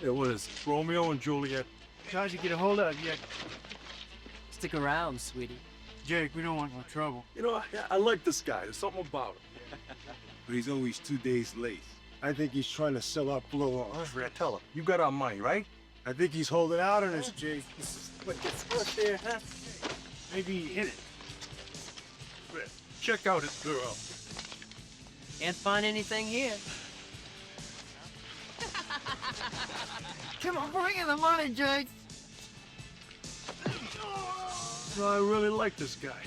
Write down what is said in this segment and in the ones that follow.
Yeah, what is it? Romeo and Juliet? How'd you get a hold of you? Stick around, sweetie. Jake, we don't want no trouble. You know, I like this guy. There's something about him. But he's always 2 days late. I think he's trying to sell our blow on us. Fred, tell him. You got our money, right? I think he's holding out on us, Jake. What gets stuck there, huh? Maybe he hit it. Fred, check out his girl. Can't find anything here. Come on, bring in the money, Jake. No, I really like this guy.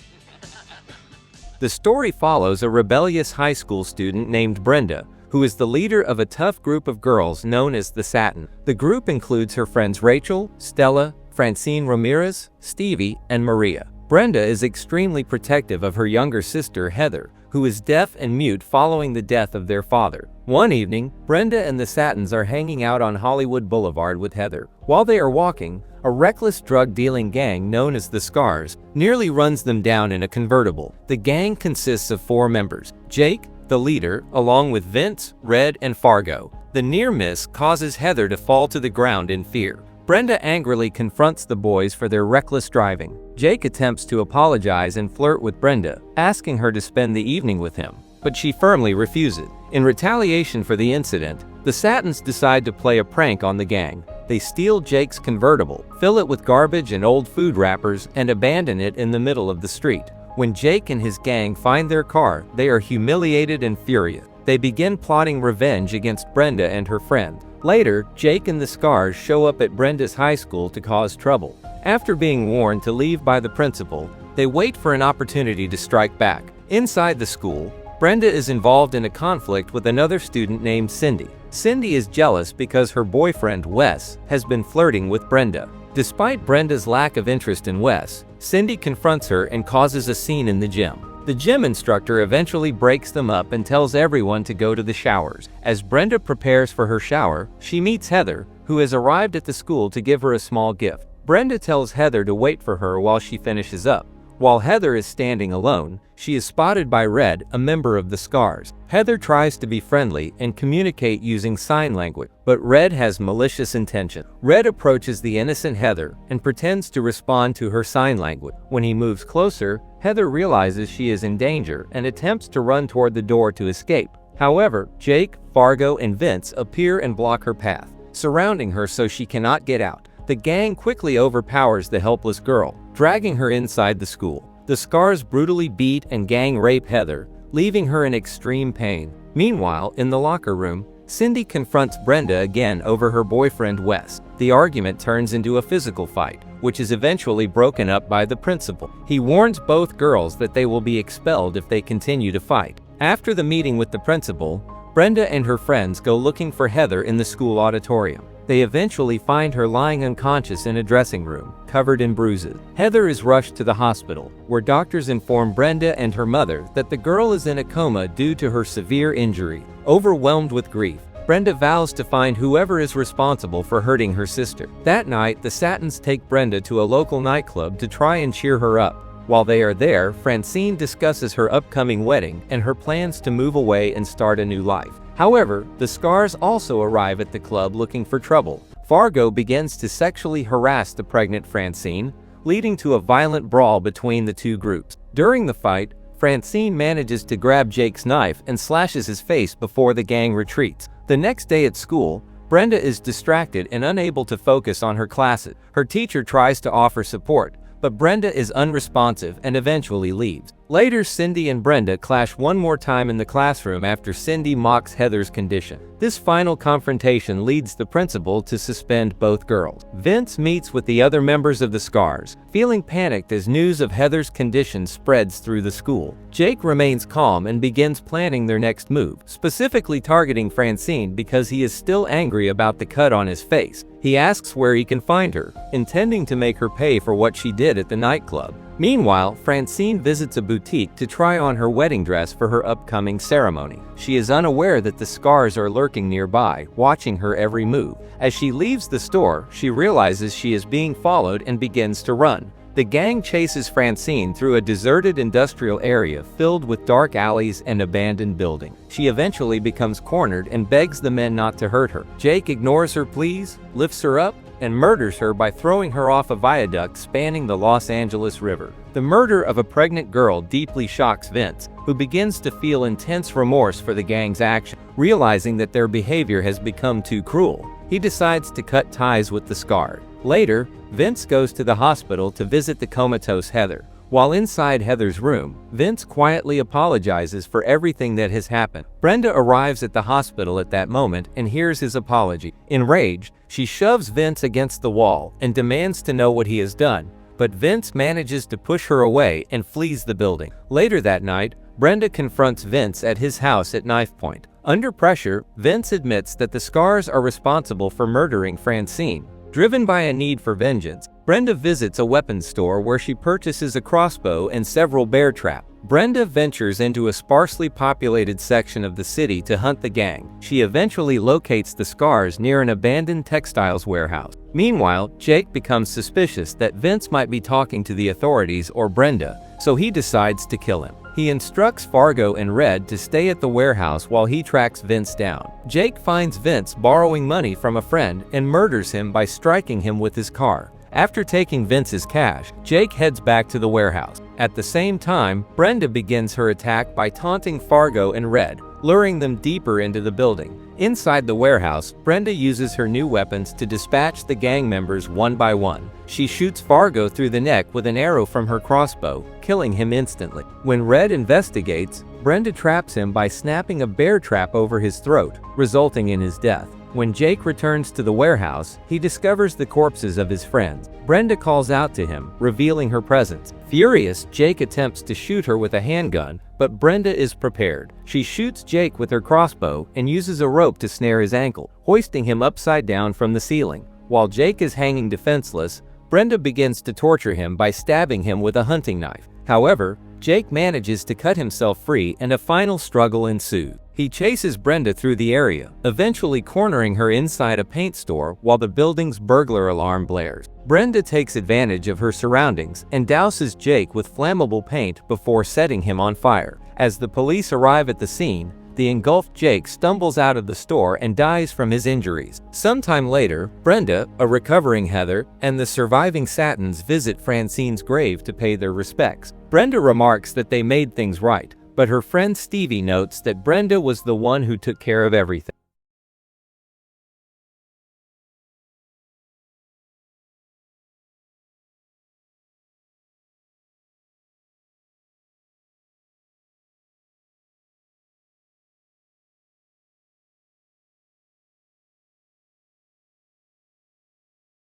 The story follows a rebellious high school student named Brenda, who is the leader of a tough group of girls known as the Satins. The group includes her friends Rachel, Stella, Francine Ramirez, Stevie, and Maria. Brenda is extremely protective of her younger sister Heather, who is deaf and mute following the death of their father. One evening, Brenda and the Satins are hanging out on Hollywood Boulevard with Heather. While they are walking, a reckless drug-dealing gang known as the Scars nearly runs them down in a convertible. The gang consists of 4 members: Jake, the leader, along with Vince, Red, and Fargo. The near miss causes Heather to fall to the ground in fear. Brenda angrily confronts the boys for their reckless driving. Jake attempts to apologize and flirt with Brenda, asking her to spend the evening with him, but she firmly refuses. In retaliation for the incident, the Satins decide to play a prank on the gang. They steal Jake's convertible, fill it with garbage and old food wrappers, and abandon it in the middle of the street. When Jake and his gang find their car, they are humiliated and furious. They begin plotting revenge against Brenda and her friend. Later, Jake and the Scars show up at Brenda's high school to cause trouble. After being warned to leave by the principal, they wait for an opportunity to strike back. Inside the school, Brenda is involved in a conflict with another student named Cindy. Cindy is jealous because her boyfriend, Wes, has been flirting with Brenda. Despite Brenda's lack of interest in Wes, Cindy confronts her and causes a scene in the gym. The gym instructor eventually breaks them up and tells everyone to go to the showers. As Brenda prepares for her shower, she meets Heather, who has arrived at the school to give her a small gift. Brenda tells Heather to wait for her while she finishes up. While Heather is standing alone, she is spotted by Red, a member of the Scars. Heather tries to be friendly and communicate using sign language, but Red has malicious intention. Red approaches the innocent Heather and pretends to respond to her sign language. When he moves closer, Heather realizes she is in danger and attempts to run toward the door to escape. However, Jake, Fargo, and Vince appear and block her path, surrounding her so she cannot get out. The gang quickly overpowers the helpless girl, dragging her inside the school. The Scars brutally beat and gang rape Heather, leaving her in extreme pain. Meanwhile, in the locker room, Cindy confronts Brenda again over her boyfriend Wes. The argument turns into a physical fight, which is eventually broken up by the principal. He warns both girls that they will be expelled if they continue to fight. After the meeting with the principal, Brenda and her friends go looking for Heather in the school auditorium. They eventually find her lying unconscious in a dressing room, covered in bruises. Heather is rushed to the hospital, where doctors inform Brenda and her mother that the girl is in a coma due to her severe injury. Overwhelmed with grief, Brenda vows to find whoever is responsible for hurting her sister. That night, the Satins take Brenda to a local nightclub to try and cheer her up. While they are there, Francine discusses her upcoming wedding and her plans to move away and start a new life. However, the Scars also arrive at the club looking for trouble. Fargo begins to sexually harass the pregnant Francine, leading to a violent brawl between the two groups. During the fight, Francine manages to grab Jake's knife and slashes his face before the gang retreats. The next day at school, Brenda is distracted and unable to focus on her classes. Her teacher tries to offer support, but Brenda is unresponsive and eventually leaves. Later, Cindy and Brenda clash one more time in the classroom after Cindy mocks Heather's condition. This final confrontation leads the principal to suspend both girls. Vince meets with the other members of the Scars, feeling panicked as news of Heather's condition spreads through the school. Jake remains calm and begins planning their next move, specifically targeting Francine because he is still angry about the cut on his face. He asks where he can find her, intending to make her pay for what she did at the nightclub. Meanwhile, Francine visits a boutique to try on her wedding dress for her upcoming ceremony. She is unaware that the Scars are lurking nearby, watching her every move. As she leaves the store, she realizes she is being followed and begins to run. The The gang chases Francine through a deserted industrial area filled with dark alleys and abandoned buildings. She eventually becomes cornered and begs the men not to hurt her. Jake ignores her pleas, lifts her up, and murders her by throwing her off a viaduct spanning the Los Angeles River. The murder of a pregnant girl deeply shocks Vince, who begins to feel intense remorse for the gang's action. Realizing that their behavior has become too cruel, he decides to cut ties with the scarred. Later, Vince goes to the hospital to visit the comatose Heather. While inside Heather's room, Vince quietly apologizes for everything that has happened. Brenda arrives at the hospital at that moment and hears his apology. Enraged, she shoves Vince against the wall and demands to know what he has done, but Vince manages to push her away and flees the building. Later that night, Brenda confronts Vince at his house at knife point. Under pressure, Vince admits that the scars are responsible for murdering Francine. Driven by a need for vengeance, Brenda visits a weapons store where she purchases a crossbow and several bear traps. Brenda ventures into a sparsely populated section of the city to hunt the gang. She eventually locates the scars near an abandoned textiles warehouse. Meanwhile, Jake becomes suspicious that Vince might be talking to the authorities or Brenda, so he decides to kill him. He instructs Fargo and Red to stay at the warehouse while he tracks Vince down. Jake finds Vince borrowing money from a friend and murders him by striking him with his car. After taking Vince's cash, Jake heads back to the warehouse. At the same time, Brenda begins her attack by taunting Fargo and Red, luring them deeper into the building. Inside the warehouse, Brenda uses her new weapons to dispatch the gang members one by one. She shoots Fargo through the neck with an arrow from her crossbow, killing him instantly. When Red investigates, Brenda traps him by snapping a bear trap over his throat, resulting in his death. When Jake returns to the warehouse, he discovers the corpses of his friends. Brenda calls out to him, revealing her presence. Furious, Jake attempts to shoot her with a handgun, but Brenda is prepared. She shoots Jake with her crossbow and uses a rope to snare his ankle, hoisting him upside down from the ceiling. While Jake is hanging defenseless, Brenda begins to torture him by stabbing him with a hunting knife. However, Jake manages to cut himself free and a final struggle ensues. He chases Brenda through the area, eventually cornering her inside a paint store while the building's burglar alarm blares. Brenda takes advantage of her surroundings and douses Jake with flammable paint before setting him on fire. As the police arrive at the scene, the engulfed Jake stumbles out of the store and dies from his injuries. Sometime later, Brenda, a recovering Heather, and the surviving Satins visit Francine's grave to pay their respects. Brenda remarks that they made things right, but her friend Stevie notes that Brenda was the one who took care of everything.